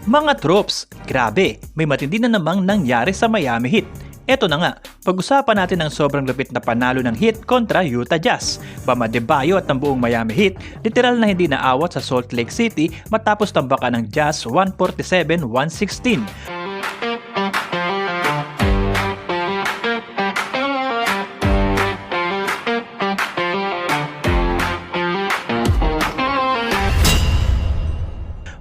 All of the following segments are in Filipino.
Mga troops, grabe, may matindi na namang nangyari sa Miami Heat. Eto na nga, pag-usapan natin ang sobrang lupit na panalo ng Heat kontra Utah Jazz. Bam Adebayo at ang buong Miami Heat, literal na hindi naawat sa Salt Lake City matapos tambakan ng Jazz 147-116.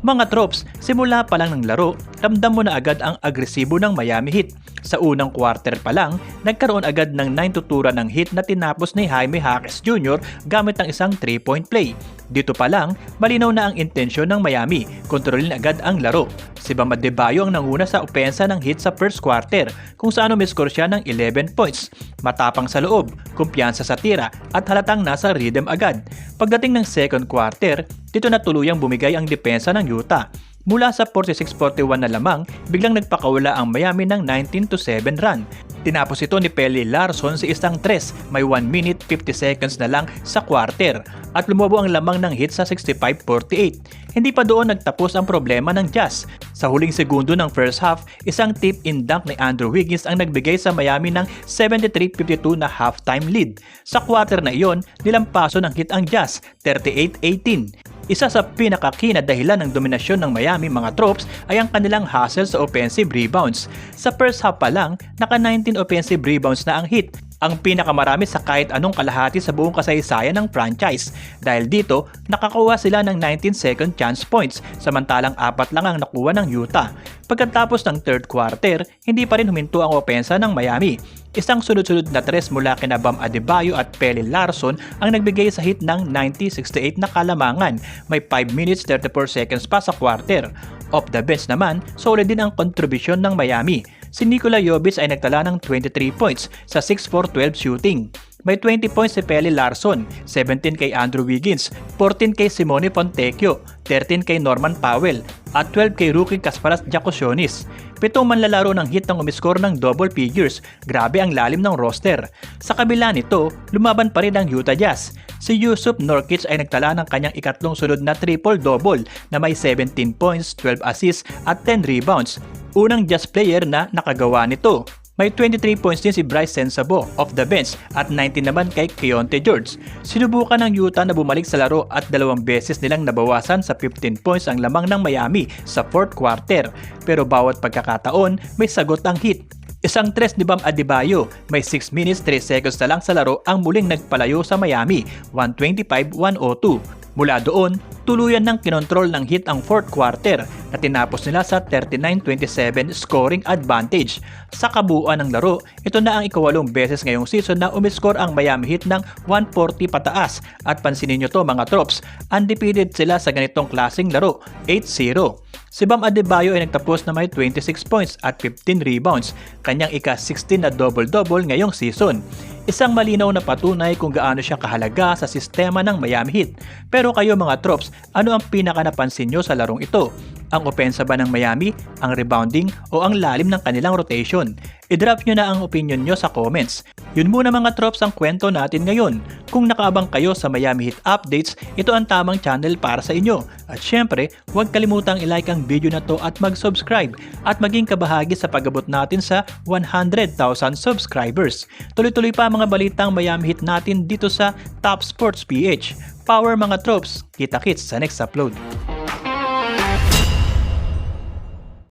Mga troops, simula pa lang ng laro, ramdam mo na agad ang agresibo ng Miami Heat. Sa unang quarter pa lang, nagkaroon agad ng 9 tuturan ng Heat na tinapos ni Jaime Jaquez Jr. gamit ang isang 3-point play. Dito pa lang, malinaw na ang intensyon ng Miami, kontrolin agad ang laro. Si Bam Adebayo ang nanguna sa opensa ng Heat sa first quarter, kung saan umiscore siya ng 11 points. Matapang sa loob, kumpiyansa sa tira at halatang nasa rhythm agad. Pagdating ng second quarter, dito na tuluyang bumigay ang depensa ng Utah. Mula sa 46-41 na lamang, biglang nagpakawala ang Miami ng 19-7 run. Tinapos ito ni Pelle Larsson sa isang 3, may 1 minute 50 seconds na lang sa quarter at lumabo ang lamang ng Heat sa 65-48. Hindi pa doon nagtapos ang problema ng Jazz. Sa huling segundo ng first half, isang tip-in dunk ni Andrew Wiggins ang nagbigay sa Miami ng 73-52 na halftime lead. Sa quarter na iyon, nilampaso ng Heat ang Jazz 38-18. Isa sa pinakakina dahilan ng dominasyon ng Miami mga troops ay ang kanilang hustle sa offensive rebounds. Sa first half pa lang, naka 19 offensive rebounds na ang Heat, ang pinakamarami sa kahit anong kalahati sa buong kasaysayan ng franchise. Dahil dito, nakakuha sila ng 19 second chance points, samantalang 4 lang ang nakuha ng Utah. Pagkatapos ng third quarter, hindi pa rin huminto ang opensa ng Miami. Isang sunod-sunod na 3 mula kina Bam Adebayo at Pelle Larsson ang nagbigay sa Heat ng 90-68 na kalamangan. May 5 minutes 34 seconds pa sa quarter. Off the bench naman, solid din ang kontribusyon ng Miami. Si Nikola Jovic ay nagtala ng 23 points sa 6-4-12 shooting. May 20 points si Pelle Larsson, 17 kay Andrew Wiggins, 14 kay Simone Fontecchio, 13 kay Norman Powell, at 12 kay rookie Kasparas Giacosionis. 7 manlalaro ng Heat ang umiskor ng double figures, grabe ang lalim ng roster. Sa kabila nito, lumaban pa rin ang Utah Jazz. Si Jusuf Nurkic ay nagtala ng kanyang ikatlong sunod na triple-double na may 17 points, 12 assists at 10 rebounds. Unang Jazz player na nakagawa nito. May 23 points din si Bryce Sensabaugh off the bench at 19 naman kay Keyonte George. Sinubukan ng Utah na bumalik sa laro at 2 beses nilang nabawasan sa 15 points ang lamang ng Miami sa fourth quarter. Pero bawat pagkakataon may sagot ang Heat. Isang 3 ni Bam Adebayo, may 6 minutes 3 seconds na lang sa laro ang muling nagpalayo sa Miami, 125-102. Mula doon, tuluyan ng kinontrol ng Heat ang fourth quarter na tinapos nila sa 39-27 scoring advantage. Sa kabuuan ng laro, ito na ang ika-8 beses ngayong season na umiscore ang Miami Heat ng 140 pataas. At pansinin nyo to mga troops, undefeated sila sa ganitong klaseng laro, 8-0. Si Bam Adebayo ay nagtapos na may 26 points at 15 rebounds, kanyang ika-16 na double-double ngayong season. Isang malinaw na patunay kung gaano siya kahalaga sa sistema ng Miami Heat. Pero kayo mga troops, ano ang pinaka napansin nyo sa larong ito? Ang opensa ba ng Miami, ang rebounding o ang lalim ng kanilang rotation? I-drop nyo na ang opinion nyo sa comments. Yun muna mga troops ang kwento natin ngayon. Kung nakaabang kayo sa Miami Heat updates, ito ang tamang channel para sa inyo. At syempre, huwag kalimutang i-like ang video na to at mag-subscribe at maging kabahagi sa pag-abot natin sa 100,000 subscribers. Tuloy-tuloy pa mga balitang Miami Heat natin dito sa Top Sports PH. Power mga troops, kita-kits sa next upload.